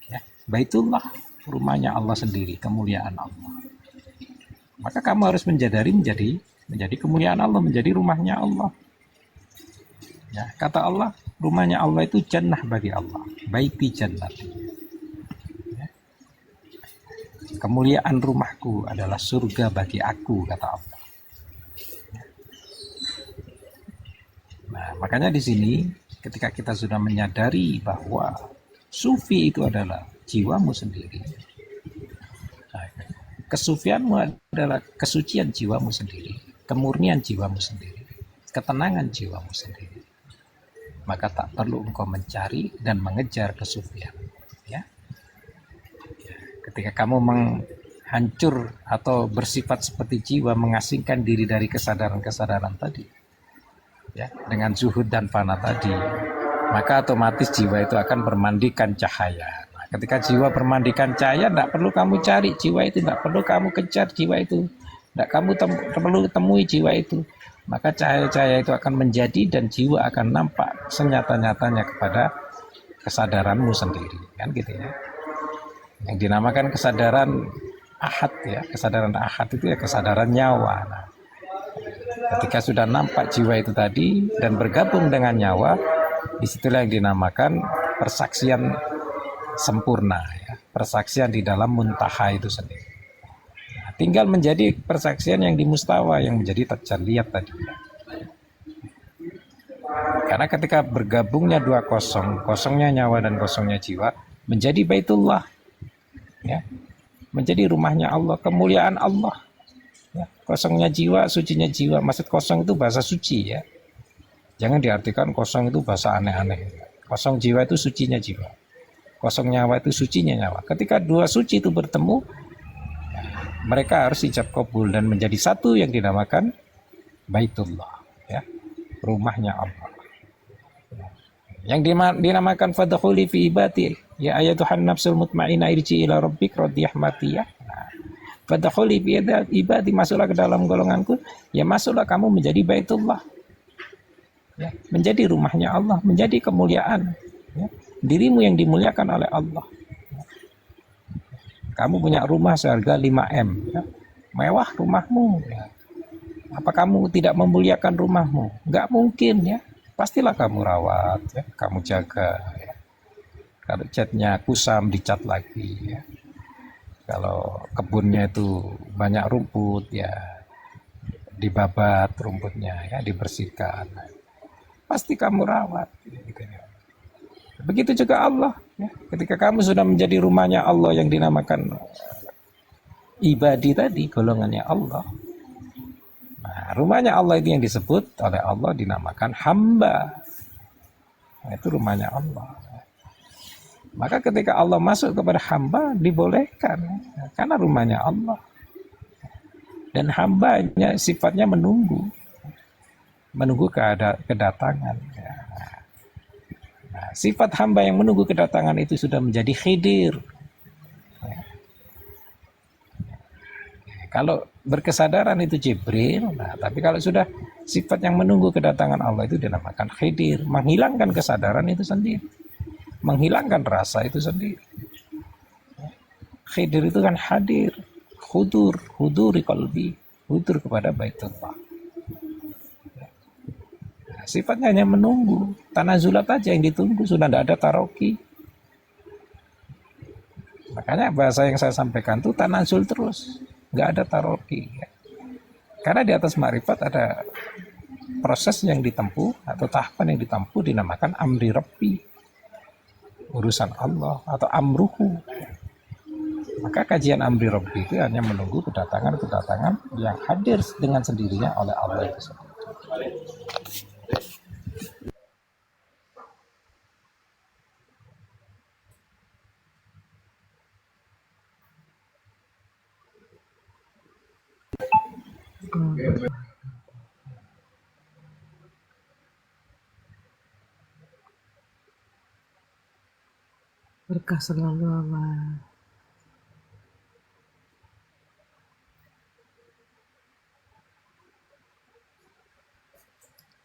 Ya. Baitullah, rumahnya Allah sendiri, kemuliaan Allah. Maka kamu harus menjadi kemuliaan Allah, menjadi rumahnya Allah. Ya, kata Allah, rumahnya Allah itu jannah bagi Allah, baiti jannah. Ya. Kemuliaan rumahku adalah surga bagi aku, kata Allah. Ya. Nah, makanya di sini ketika kita sudah menyadari bahwa sufi itu adalah jiwamu sendiri, nah, kesufianmu adalah kesucian jiwamu sendiri, kemurnian jiwamu sendiri, ketenangan jiwamu sendiri. Maka tak perlu engkau mencari dan mengejar kesufian. Ya. Ketika kamu hancur atau bersifat seperti jiwa, mengasingkan diri dari kesadaran-kesadaran tadi, ya, dengan zuhud dan fana tadi, maka otomatis jiwa itu akan bermandikan cahaya. Nah, ketika jiwa bermandikan cahaya, tidak perlu kamu cari jiwa itu, tidak perlu kamu kejar jiwa itu, tidak kamu perlu temui jiwa itu, maka cahaya-cahaya itu akan menjadi dan jiwa akan nampak senyata-nyatanya kepada kesadaranmu sendiri, kan gitu ya. Yang dinamakan kesadaran ahad, ya, kesadaran ahad itu ya kesadaran nyawa. Nah, ketika sudah nampak jiwa itu tadi dan bergabung dengan nyawa, disitulah yang dinamakan persaksian sempurna, ya, persaksian di dalam muntaha itu sendiri. Nah, tinggal menjadi persaksian yang di mustawa, yang menjadi tajalliyat tadi. Karena ketika bergabungnya dua kosong, kosongnya nyawa dan kosongnya jiwa, menjadi Baitullah, ya, menjadi rumahnya Allah, kemuliaan Allah, ya. Kosongnya jiwa, sucinya jiwa. Maksud kosong itu bahasa suci, ya, jangan diartikan kosong itu bahasa aneh-aneh. Kosong jiwa itu sucinya jiwa, kosong nyawa itu sucinya nyawa. Ketika dua suci itu bertemu, mereka harus ijab kabul dan menjadi satu yang dinamakan Baitullah, ya, rumahnya Allah. Yang dinamakan fadkhuli fi ibadi, ya ayatuhan nafsul mutmainnah irji ila rabbik radiyah matiyah. Fadkhuli fi ibadi, masuklah ke dalam golonganku, ya masuklah kamu menjadi Baitullah, ya, menjadi rumahnya Allah, menjadi kemuliaan, ya, dirimu yang dimuliakan oleh Allah. Kamu punya rumah seharga 5M, ya, mewah rumahmu, ya. Apa kamu tidak memuliakan rumahmu? Enggak mungkin, ya. Pastilah kamu rawat, ya, kamu jaga, ya. Kalau catnya kusam, dicat lagi, ya. Kalau kebunnya itu banyak rumput, ya, dibabat rumputnya, ya, dibersihkan. Pasti kamu rawat, gitu, ya. Begitu juga Allah, ya. Ketika kamu sudah menjadi rumahnya Allah yang dinamakan ibadi tadi, golongannya Allah. Nah, rumahnya Allah itu yang disebut oleh Allah dinamakan hamba. Nah, itu rumahnya Allah. Maka ketika Allah masuk kepada hamba, dibolehkan, karena rumahnya Allah. Dan hambanya sifatnya menunggu kedatangan. Nah, sifat hamba yang menunggu kedatangan itu sudah menjadi khidir. Kalau berkesadaran itu Jibril, nah, tapi kalau sudah sifat yang menunggu kedatangan Allah itu dinamakan khidir, menghilangkan kesadaran itu sendiri, menghilangkan rasa itu sendiri. Khidir itu kan hadir, huduri qalbi, hudur kepada Baitullah. Nah, sifatnya hanya menunggu, tanazulat aja yang ditunggu, sudah tidak ada taroki. Makanya bahasa yang saya sampaikan itu tanazul terus, nggak ada taroki, ya. Karena di atas ma'rifat ada proses yang ditempuh atau tahapan yang ditempuh dinamakan amri rabbi, urusan Allah atau amruhu. Maka kajian amri rabbi itu hanya menunggu kedatangan yang hadir dengan sendirinya oleh Allah itu sendiri. Berkah selalu Allah.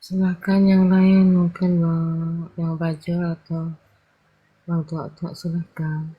Silakan yang lain, mungkin yang baca atau bang tua silakan.